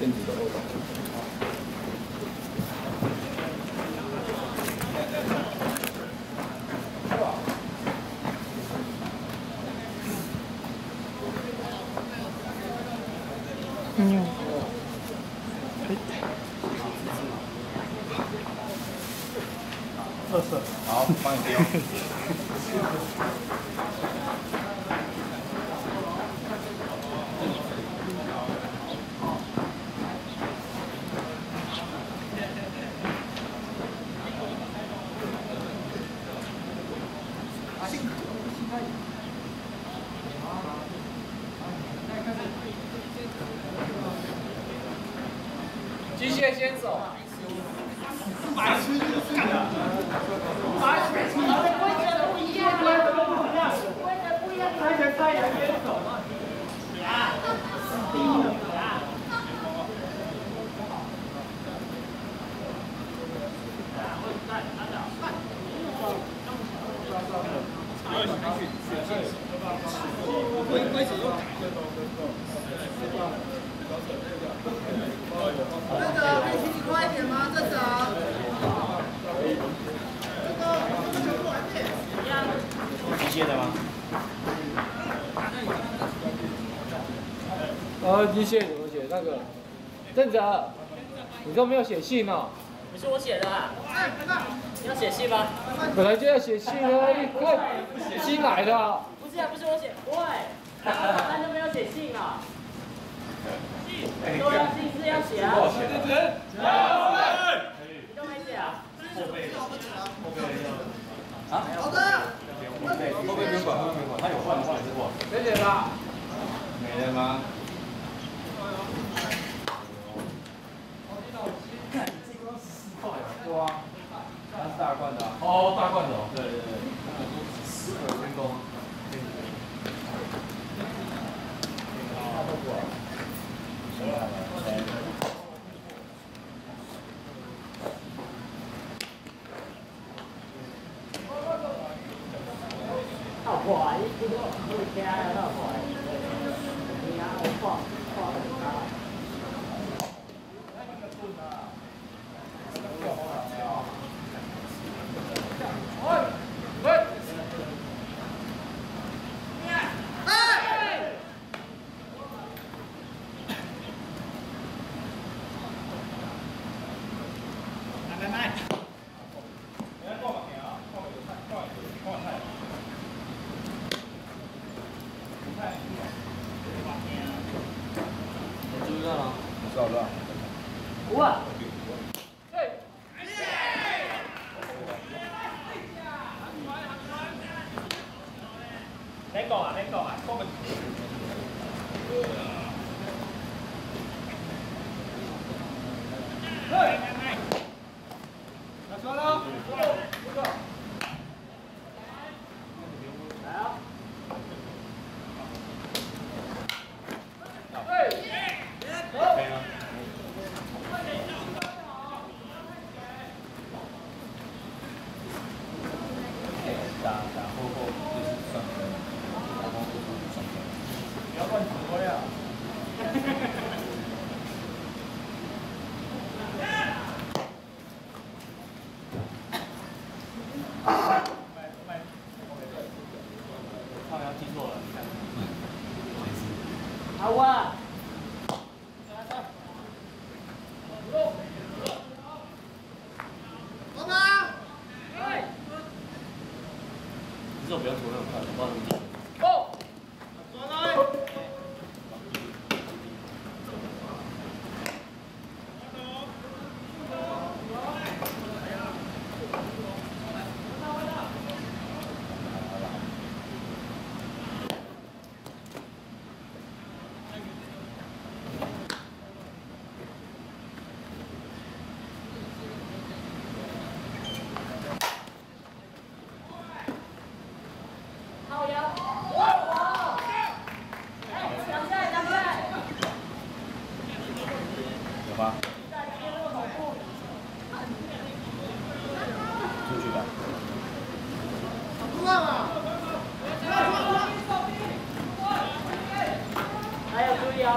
电子的后方。嗯。特色。好，帮你丢。机械先手。白痴干的。白痴，规则不一样，规则不一样，猜拳猜人先手。规则又改。这个可以请你快一点吗？这个。机械的吗？机械怎么写？那个郑哲，你都没有写信哦。不是我写的啊。你要写信吗？本来就要写信而已，快，新来的。不是啊，不是我写，喂，他都没有写信啊。都要信是要写啊。你都没写啊？啊？好的。后背不用管，后背不用管，他有换的话也是换。没写吧？没了吗？对啊，他是大罐的啊。哦，大罐的哦。对对对。天宫。好快，你听啊，好快。你啊，我快很高。知道了。哇！你讲啊，你讲啊，讲个。拿出来了。来啊！打后就是上分，打后就是上分。不要乱说呀！好像记错了。好啊！好吗？你这种不要拖那么快，我帮你记。哦。转来。好呀！有吗？出去吧。还有注意哦。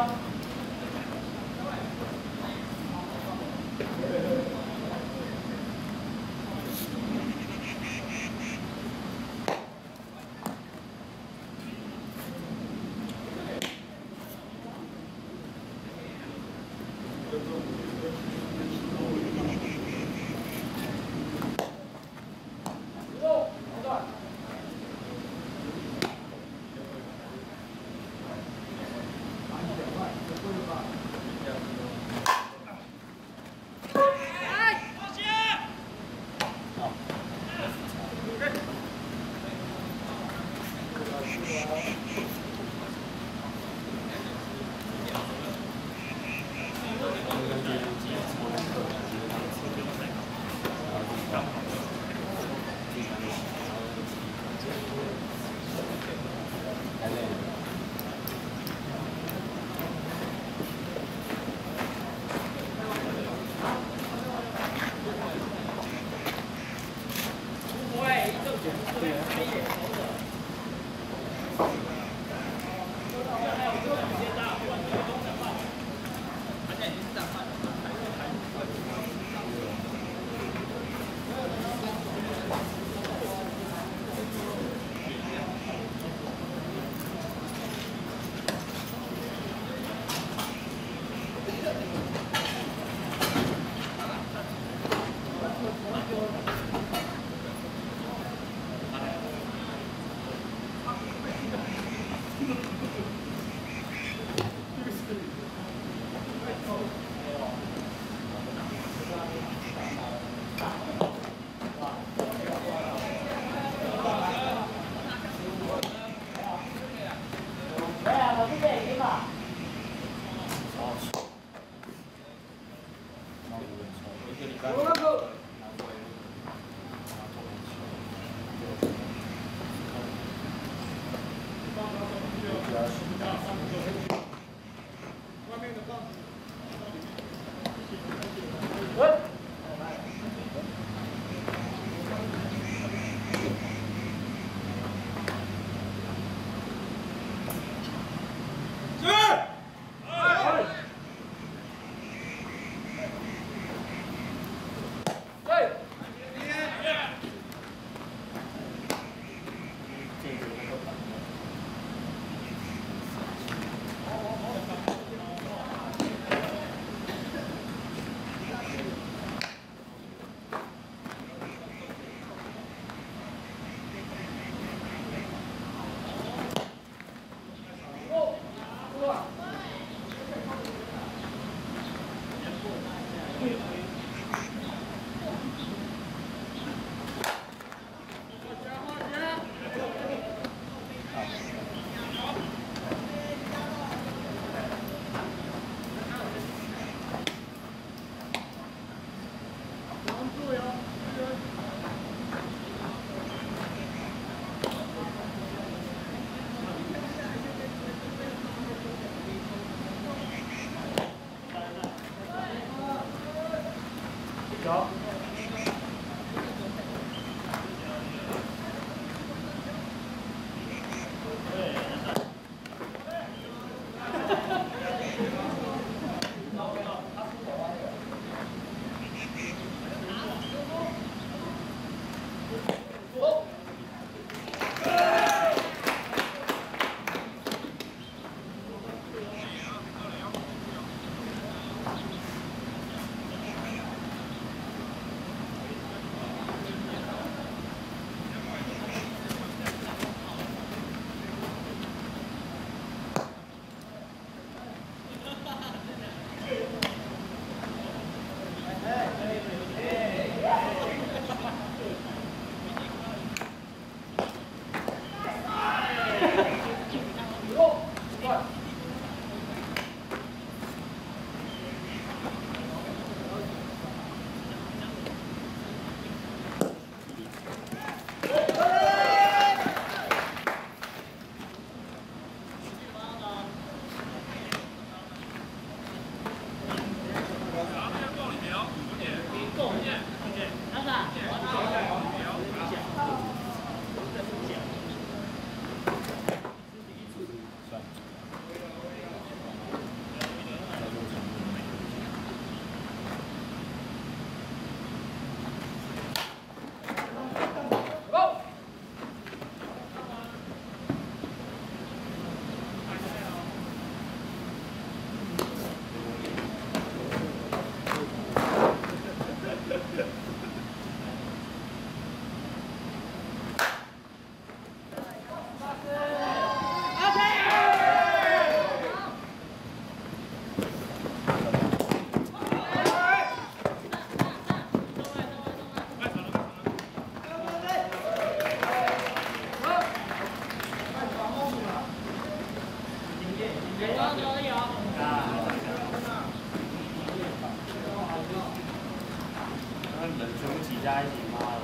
人全部挤在一起，妈的！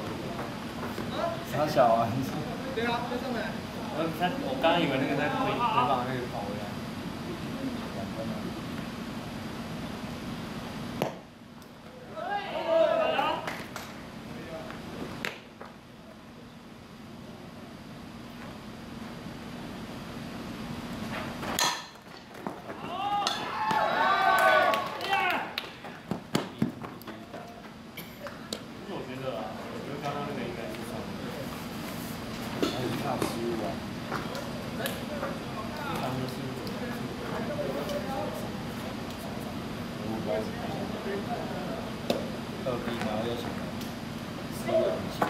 傻小啊！对啊，就上来。我刚以为那个在回放那个跑回来。2B，然后又抢了4个很强。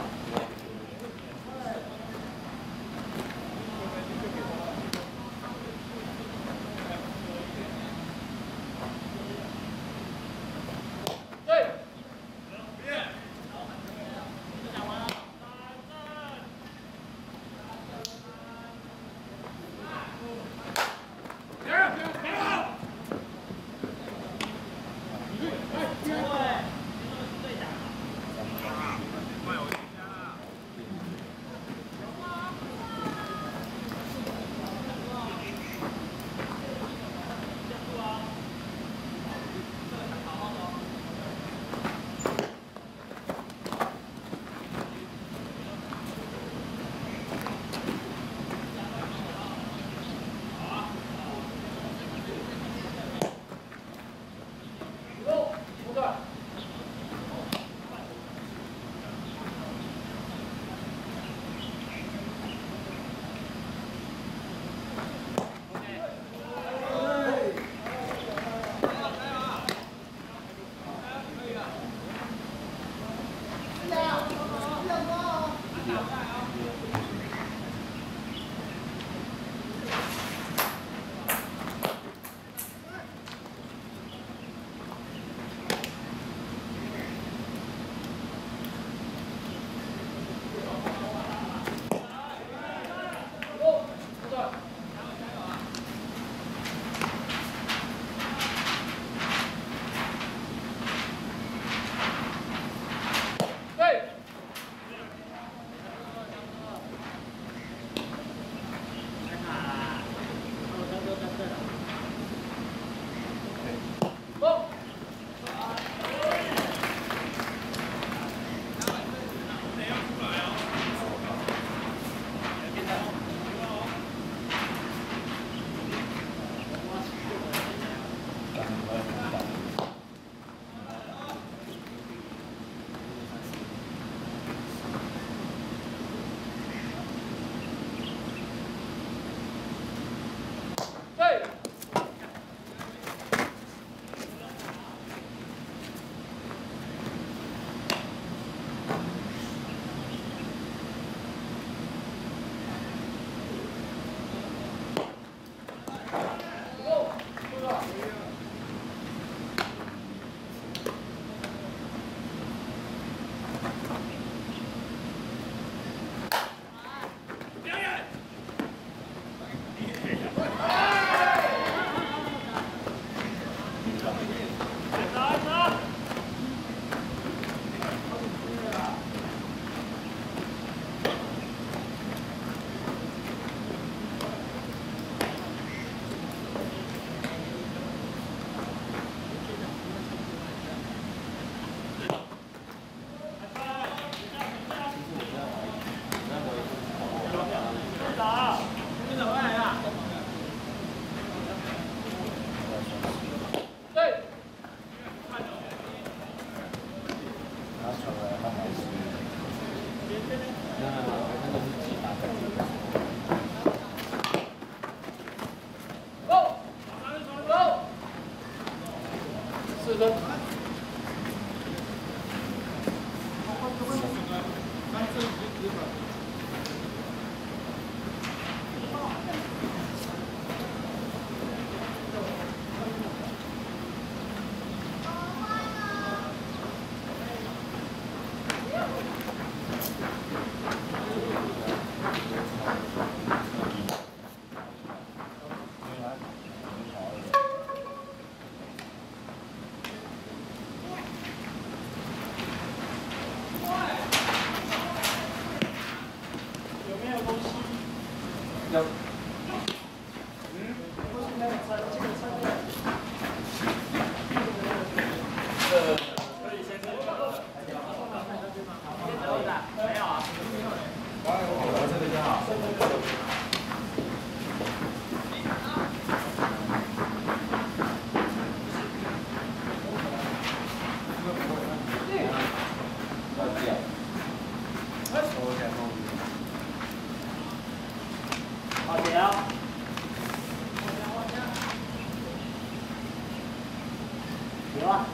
有啊。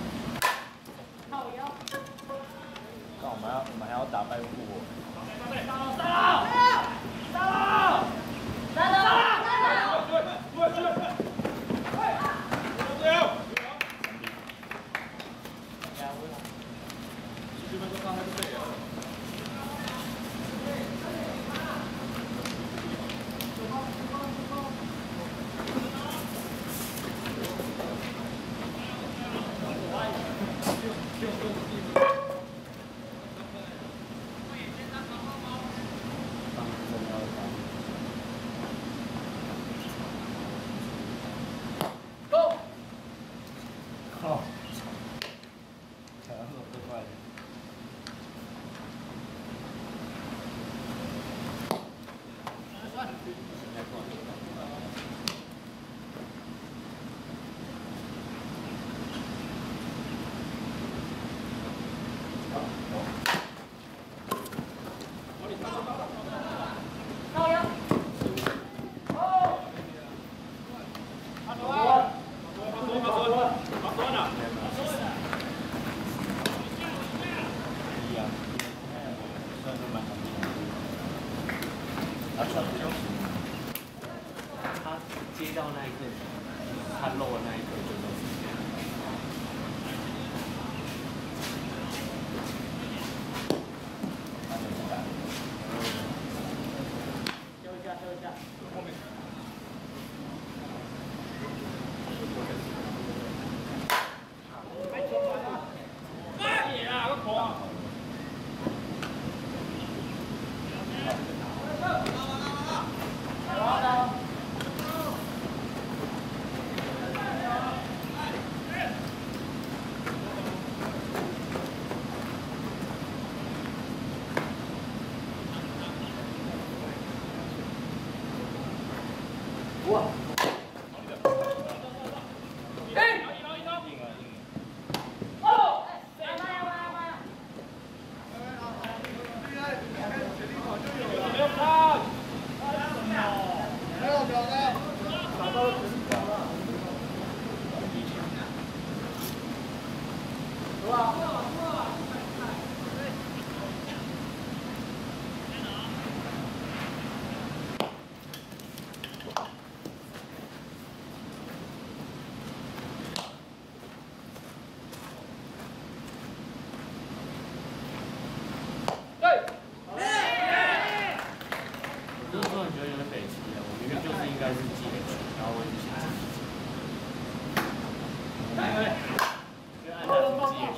靠腰。那我们还要打败富我。哦，才那么快。靠腰。他接到那一刻，他漏的那一刻就都是这样。休一下，休一下。后面。哎呀，我狂！哇！我就是说你觉得有点北齐啊，我明明就是应该是GH，然后我一直写GH。就按照GH。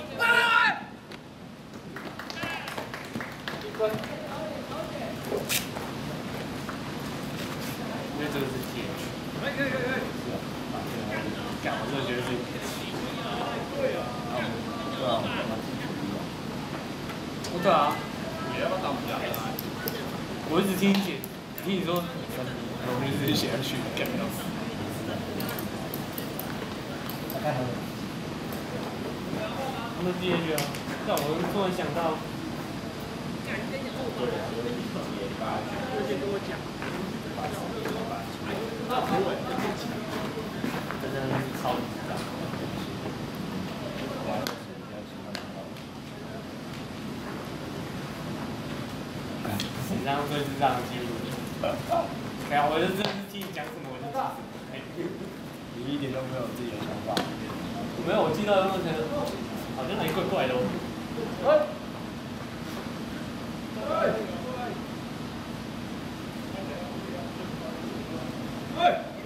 因为这个是 GH。可以。干，我真的觉得是北齐。对啊。对啊。你要不要当不了？我一直听你说，我一直写下去，干到死。他们 GH 啊，但我突然想到，跟我讲，真的是超级大。你这样对智障的记录，哎呀，我就真的是听你讲什么我就记什么。你一点都没有自己的想法。没有，我记到那个好像哪里怪怪的哦。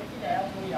记得要注意哦。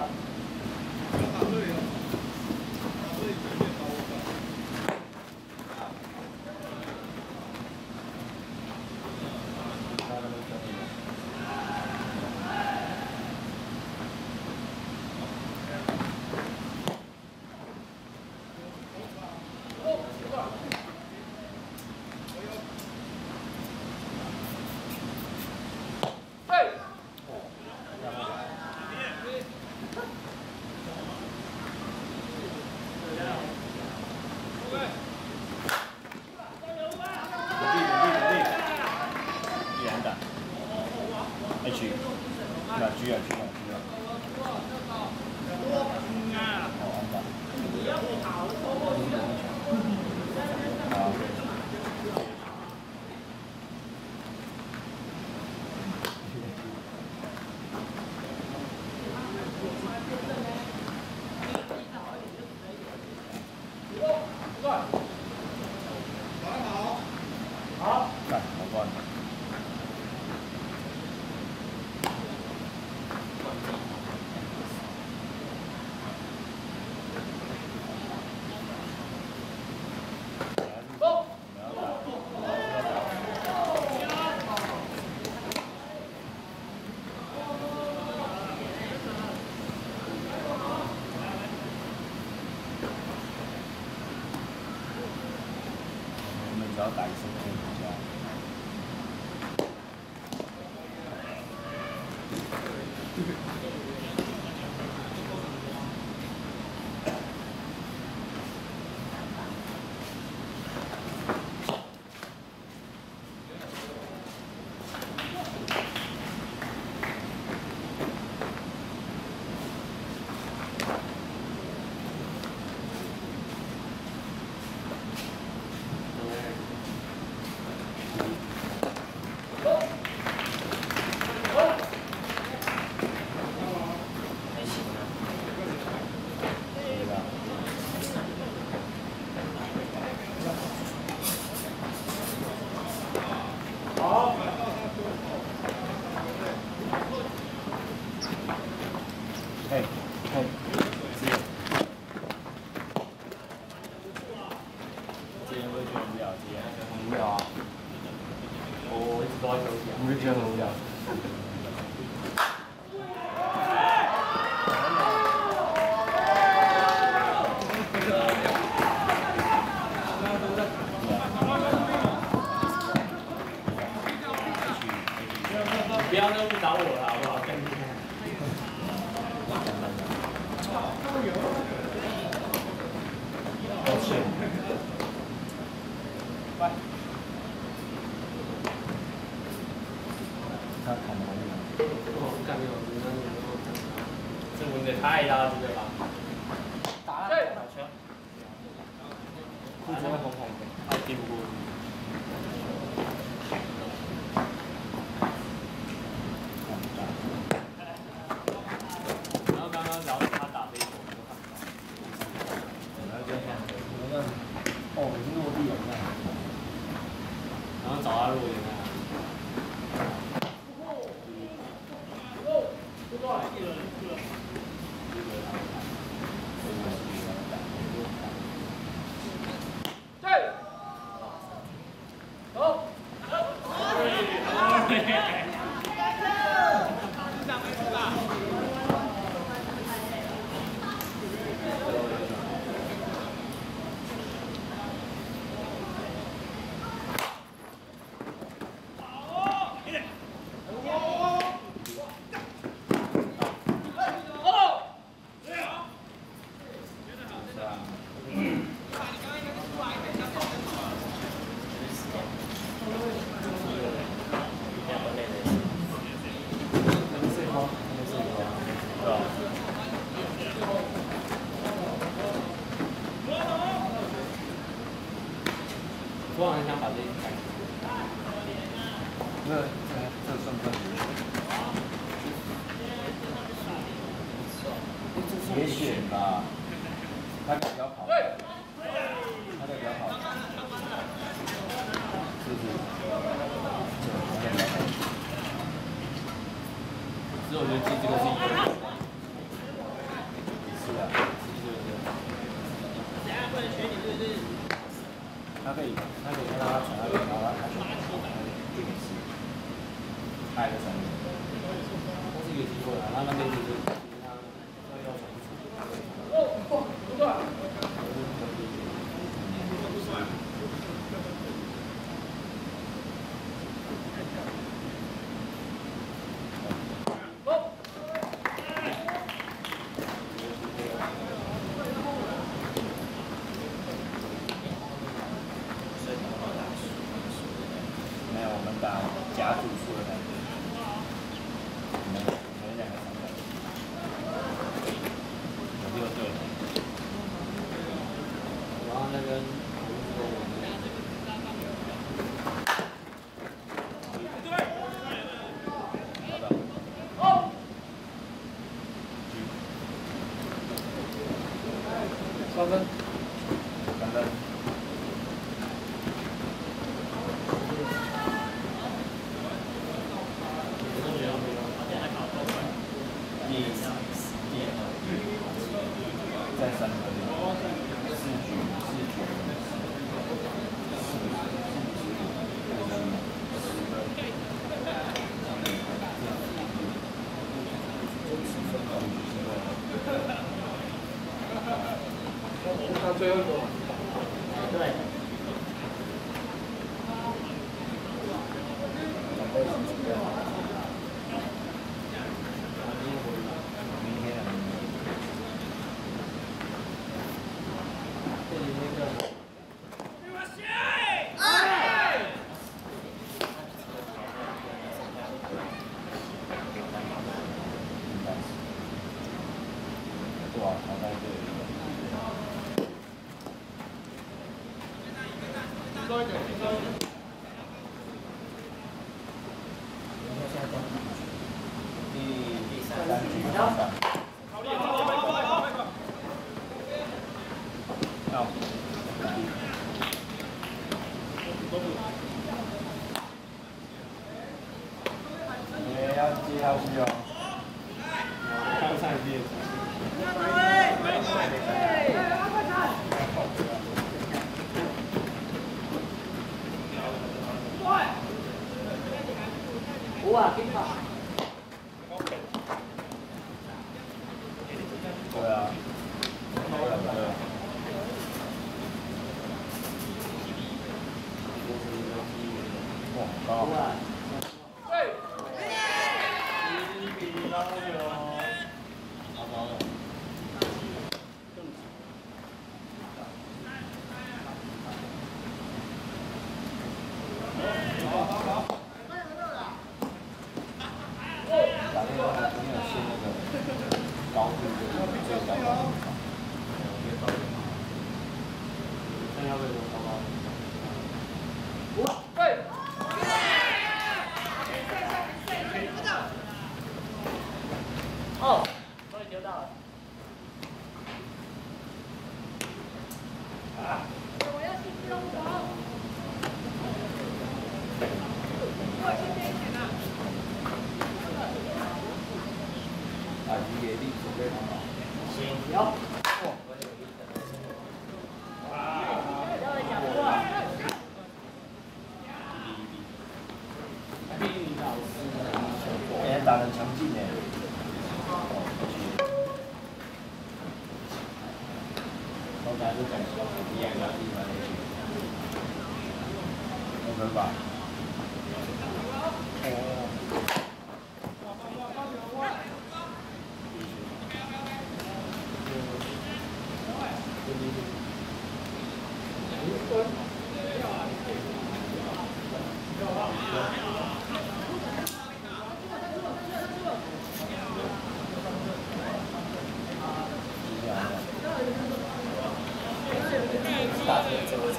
要打一声可以回家。不要那误导我了，好不好？抱歉。拜。他砍得很远。干没有，这蚊子太大只了吧？打了，打球。裤子会红红的，还踢不过。然后刚刚聊他打这一球，哦，你是落地了，然后找他落地那。我很想把这一改。这算不算？也选吧，他比较好，他的比较好，是不是？对，他的比较好。其实我觉得这个是一个。是啊。他可以让他传那边，然后他传这个是，他一个传球，这是一个机会啊，他那边就是他要传不出。不错。没有，我们打甲组数的感觉，我们两个3个，有6队，然后那边3分。3分。在3分，4局。他最后一个。对。第3局上。好。也要接下去哦。看上一遍。哇，挺好。对啊。哇，高。对。1比0。好高了。打电话还没有限那个高度就是最高的。看要不要高高。对。哦，终于丢到了。我要去自动跑。啊，你给力准备好了。行，有。哎，打得强劲哎。刚才是感觉一样的地方那些。OK 吧？大车这个场。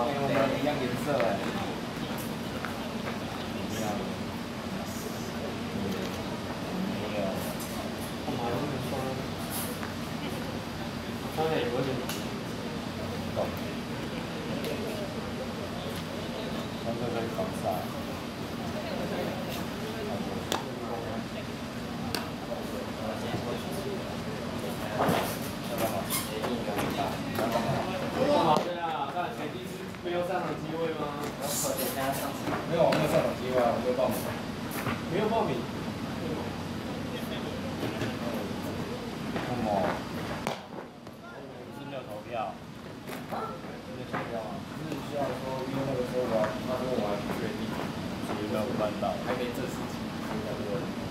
我们一样颜色哎。一样。没有。干嘛用双？双也有点。懂。双这个防晒。没有上场机会吗？没有，我没有上场机会啊，我没有报名。没有报名。为什么？是没有投票。没有投票吗？是需要说，因为那个时候他说我还不确定，所以没有办到，还没正式进，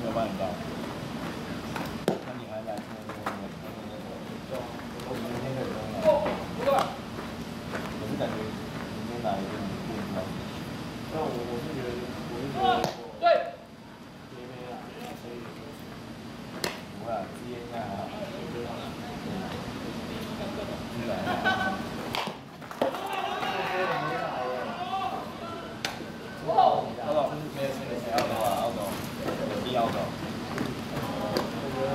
没有办到。那你还来做那个？明天可以中了。我是感觉明天来就不一样。但我是觉得，对。也没啦，所以。不会啊，之前应该还好。对。哦。要走，没有谁要走啊？要走，有必要走。我觉得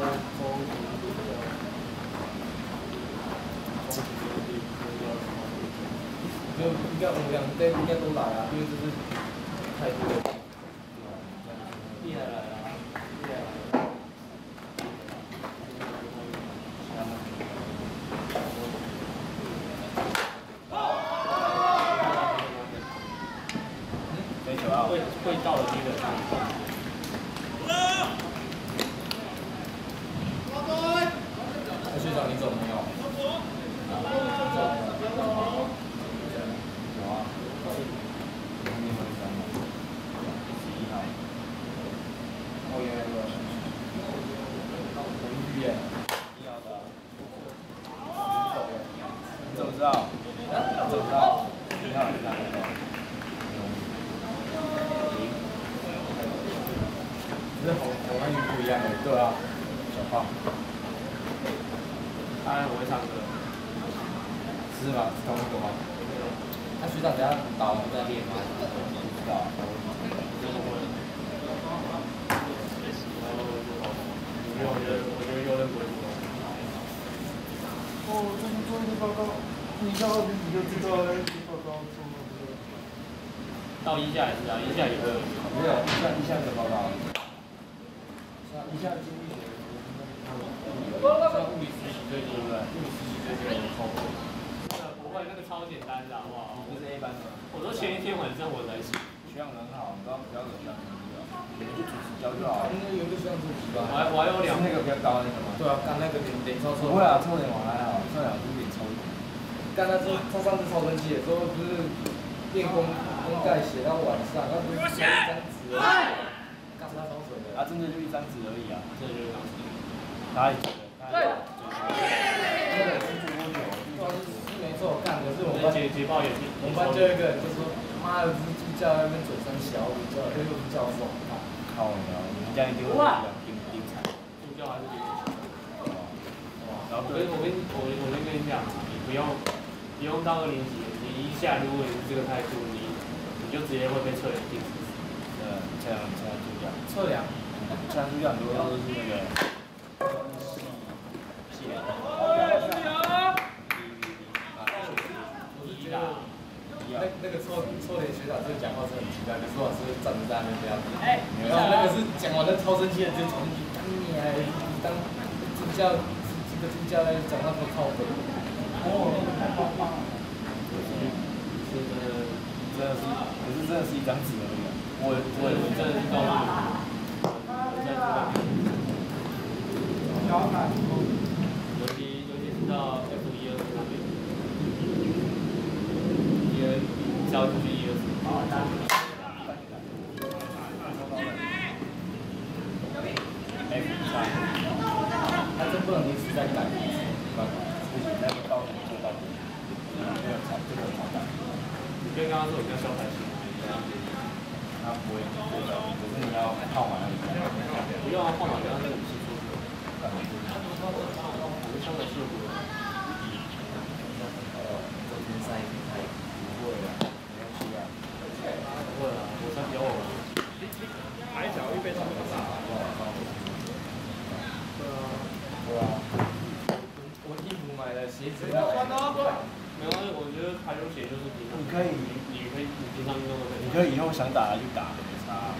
就应该我们两队应该都来啊，因为这是太多了。厉害来了，厉害来了。没球啊！会到的基本上。学长，你走没有？有啊。明天会上吗？11号。哦，原来有。红玉耶。1号的。你怎么知道？你怎么知道？1号是哪个？对啊，小胖。他很会唱歌。是吗？是同一个吗？他学长等下打完再练吗？不知道。我觉得有人不会做。哦，最近做一个报告，你到2你就知道了，报告做了。到1下也是啊，1下也会有。没有，1下的报告。1下经济学。像物理实习最多对不对？物理实习最多有扣分。不会，那个超简单的好不好？不是 A 班的。我说前一天晚上我才写。学长很好，你不要惹学长生气啊。你们就主持教就好。那有个学长做几班？我还有2。那个比较高的那个吗？对啊，干那个脸超臭。不会啊，臭脸我还好，臭脸我是脸抽。干他上次超生气的时候，不是练功盖写到晚上，他不是写1张纸而已。干他超水的。啊，真的就1张纸而已啊，真的就是1张纸。哪里觉得？对。那个是做多久？是没错，干可是我们班捷报也是。我们班就有一个人就说，妈的，助教在那边嘴上小，又不是教授。靠你啊！你们家一定会精彩。助教还是我跟你讲啊，你不用到2年级，你1下如果你是这个态度，你就直接会被测量定死。测量助教。测量助教很多都是那个。那个臭脸学长这个讲话是很奇怪，可是老师站着在那边不要听。然后那个是讲完了超生气的，就从你当你当助教，这个助教在讲那么靠北。哦，太棒了。真的是1张纸而已。我真的是高中。尤其是到 F1、2那边。交出去1、2。好，打。F3。他真不能临时再改。不行，那个到底做到底。没有吵，这个吵架。你跟刚刚说比较小才行。他不会做到，可是你要号码那里。不用啊，号码刚刚那个是错的。我们上的是不昨天赛不会啊，没关系啊。不会啊，我才比较晚。矮小预备场比较大。对啊。我衣服买了，鞋子。没有关哦。没关系，我觉得排球鞋就是平常。你平常运动都可以。你可以以后想打就打，没差。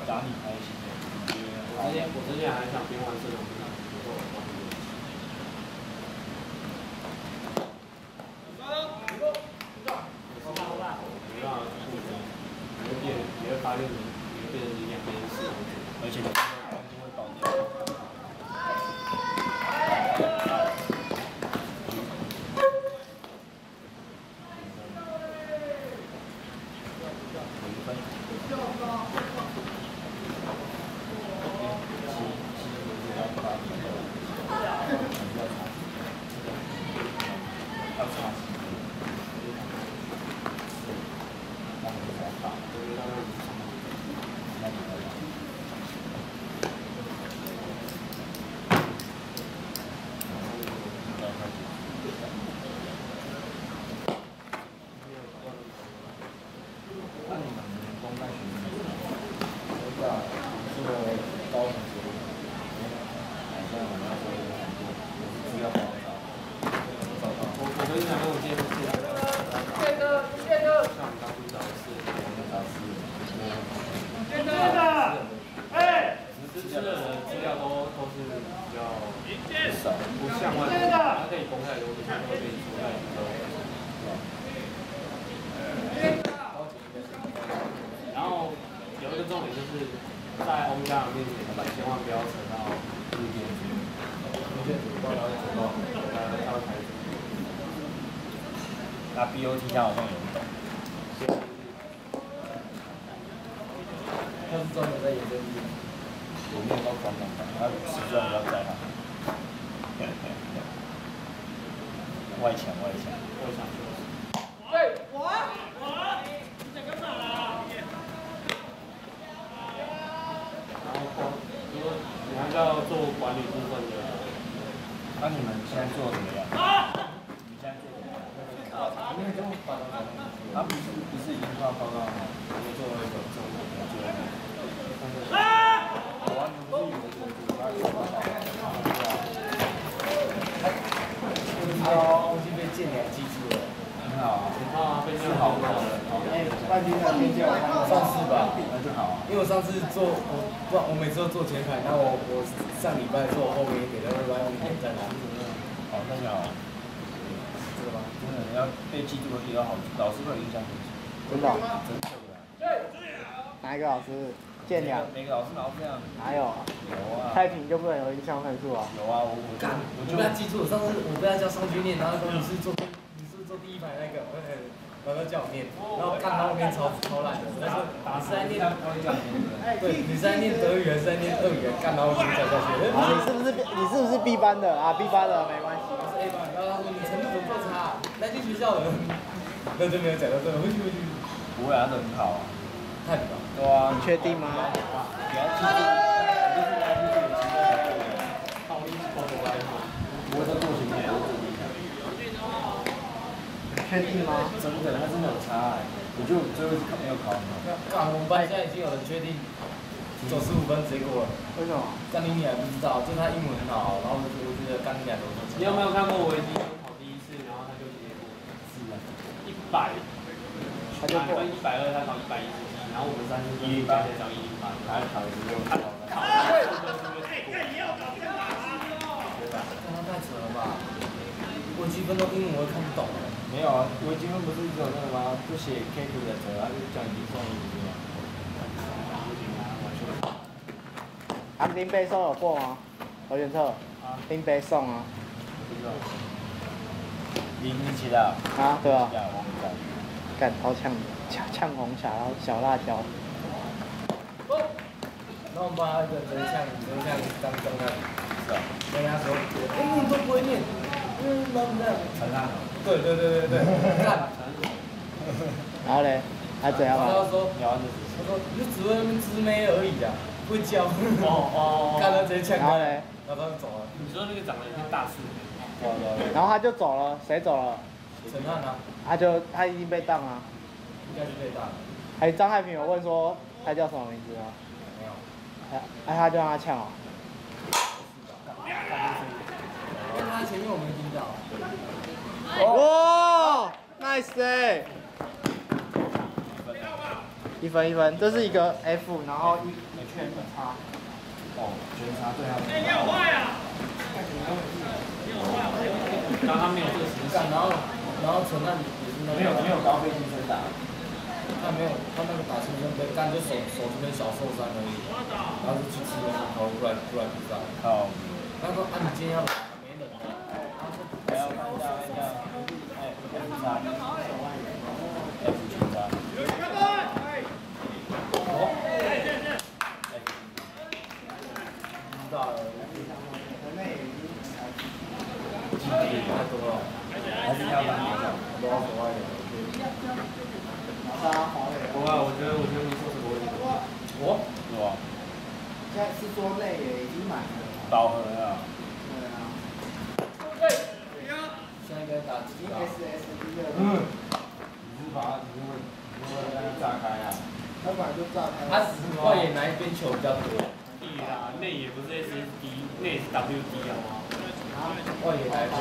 打你开心的。我之前还想边玩这种，你会发现你会变成2边式，而且你会爆掉。那 BOT 他好像有懂。他是专门在研究力。我没有到专门的，他实战比较在行。外墙。对，我，你在干嘛啦？然后如果你还要做管理部分的，那你们现在做怎么样？你们现在做怎么样？因为就把它他不是已经发报告了吗？我做了一个做研究。有啊，你不是有我已经被建良记住了。很好啊，很好啊，非常好的。半斤的天价，算是吧，那就好啊。因为我上次做，我每次都做前排，然后我上礼拜做后面一点，然后后面再拿。好，那就好。这个吗？真的要被记住的比较好，老师会有印象分数。真的？真的。哪一个老师？建良？每个老师这样。哪有啊？有啊。太平就不能有印象分数啊？有啊，我就被他记住了。上次我被他叫上去念，然后说你是坐第一排那个，然后叫我念，然后看他后面超烂的，但是你是在念，对，你是在念德语还是在念俄语？干，然后我就叫下去。你是不是 B 班的啊 ？B 班的没关系。我是 A 班，然后他说你程度怎么这么差？来进学校的，那就没有讲到这个，回去。不会啊，这很好啊。太好了。对啊。你确定吗？给他记住，就是他就是有机会的。靠力过头来嘛，不会再过前面。确定吗？真的，他真的有差我就最后没有考很好。干，我们班现在已经有人确定95分直接过了。为什么？干你还不知道，就是他英文很好，然后我觉得干你俩都不知道。你有没有看过维基考第一次，然后他就直接过？是啊。100，他就过。120，他考111，然后我们3次108再找108，还考一次就考了。他太扯了吧！微积分都英文我都看不懂。没有啊，微积分不是只有那个吗？就写 K2的折，他就叫你算1吗？啊，林北宋有过吗？何元策。林北宋啊。不知道。林奇的。啊，对啊。我不知道。干超呛的，呛红小辣椒。然后我们班一个真像刚那里。是啊。跟他说，英文都不会念。承认。对，看。然后嘞，还怎样啊？他说，你就只会那边知妹而已啊，不会教。看他直接呛。然后嘞，然后他就走了。你说那个长得像大树。然后他就走了，谁走了？陈汉啊。他已经被当了。应该是被当了。还张太平有问说他叫什么名字吗？没有。他就让他呛哦。因为他前面我没听到。哇 ，nice day！1分，这是一个 F， 然后一圈的叉。哦，全差对他。你好坏呀！刚刚没有这个形象，然后陈汉也是那个。没有高飞机声打。他没有，他那个打出生杯，干就手这边小受伤而已，然后就去吃东西，然后不来比赛。好。他说：“啊，你今天要来？没人。”还要看一下，哎，F 叉，F 全叉。知道了。太多了，还是要当年的，多少国外的？国外，我觉得你说是国外。我？是吧？现在是说内也已经满了。饱和了。对。现在应该打几个？SSD 的。你是把它只是为了让它炸开啊？他本来就炸开。他外野哪一边球比较多？对啊，内野不是 SSD， 内是 WD 好吗？外野哪一边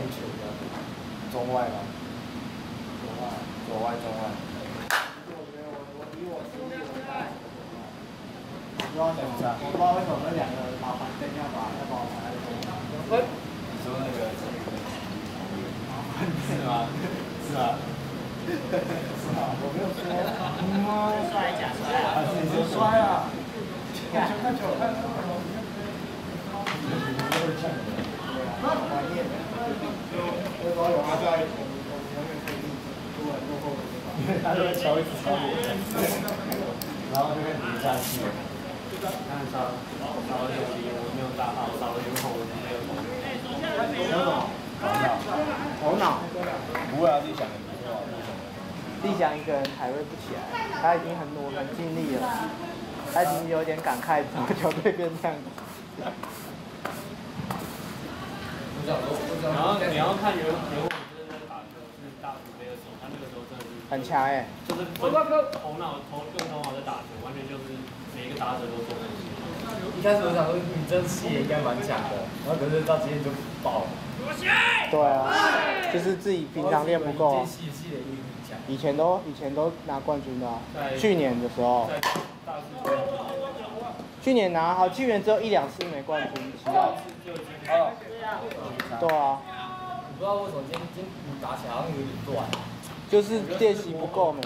球比较多？中外吧。左外。我不知道为什么那两个老板灯要把我拿来你说那个是吗？是啊。是啊，我没有说。摔假摔啊！你说摔啊？看球。怀念的。有他在。他就会敲一直敲我，然后就会停下去。看少了有离我没有打好，少了有口我没有头。有什么？头脑。不会啊，自己想的不错啊，自己想一个人还会不起来，他已经很尽力了，他已经有点感慨，怎么球队变这样子。然后你要看袁伟真的在打球是大储备的时候，他那个时候真的是很强哎，就是头脑在打球，完全就是每一个打者都做东西。一开始我想说你这视野应该蛮强的，然后可是到今天就爆了。对啊，就是自己平常练不够啊。以前都拿冠军的啊，去年的时候。去年拿好，去年只有1、2次没冠军，其他。对啊。我不知道为什么今天你打起来好像有点乱。就是练习不够嘛。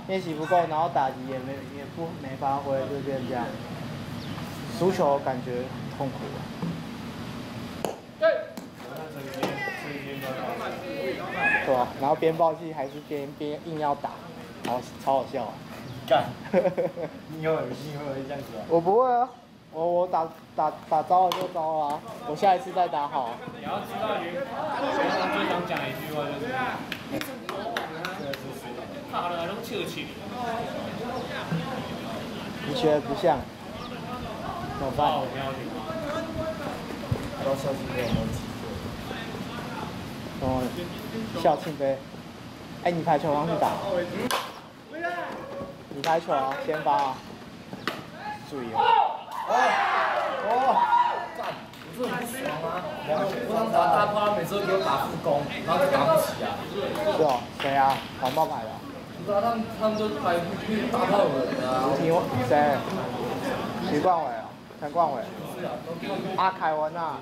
练习不够，然后打击也没发挥，就变这样。输球感觉痛苦啊。对。对啊，然后边爆气还是边硬要打，然后超好笑啊。干。你会这样子啊？我不会啊，我打糟了就糟了啊，我下一次再打好。你要知道学生最常讲一句话就是，打了还能笑起。你学的不像，怎么办？要校庆杯有没有机会？哦，校庆杯。哎，你排球刚去打？你排球啊，先发啊。注意哦。干！我真的很不爽啊！我想打大炮，他每次都给我打副攻，然后就打不起啊。是哦，谁啊？黄豹牌的。不知道他们就排大炮有人啊。谁？徐冠伟啊，陈冠伟。是啊，都阿凯文啊。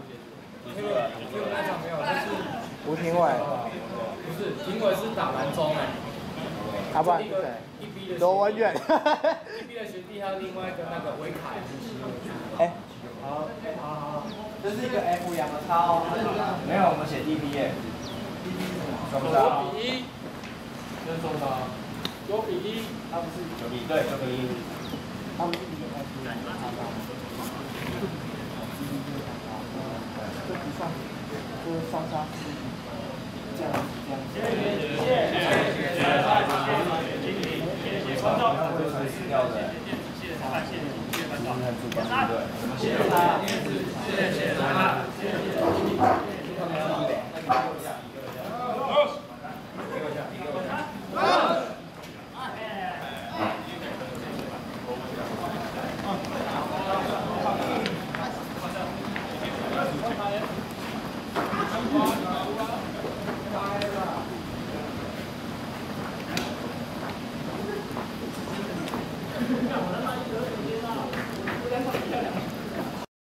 那场没有，但是吴廷伟。不是，廷伟是打南中哎。要不然是谁？罗文远。一 B 的学弟还有另外一个那个维凯。哎，好，这是一个 F 2个叉哦。没有，我们写 DB 耶。抓不到。9比1。这是抓不到。9比1。他不是9比对9比1。他们是一个 F 2个叉叉。这不算，就是上叉这样。掉的。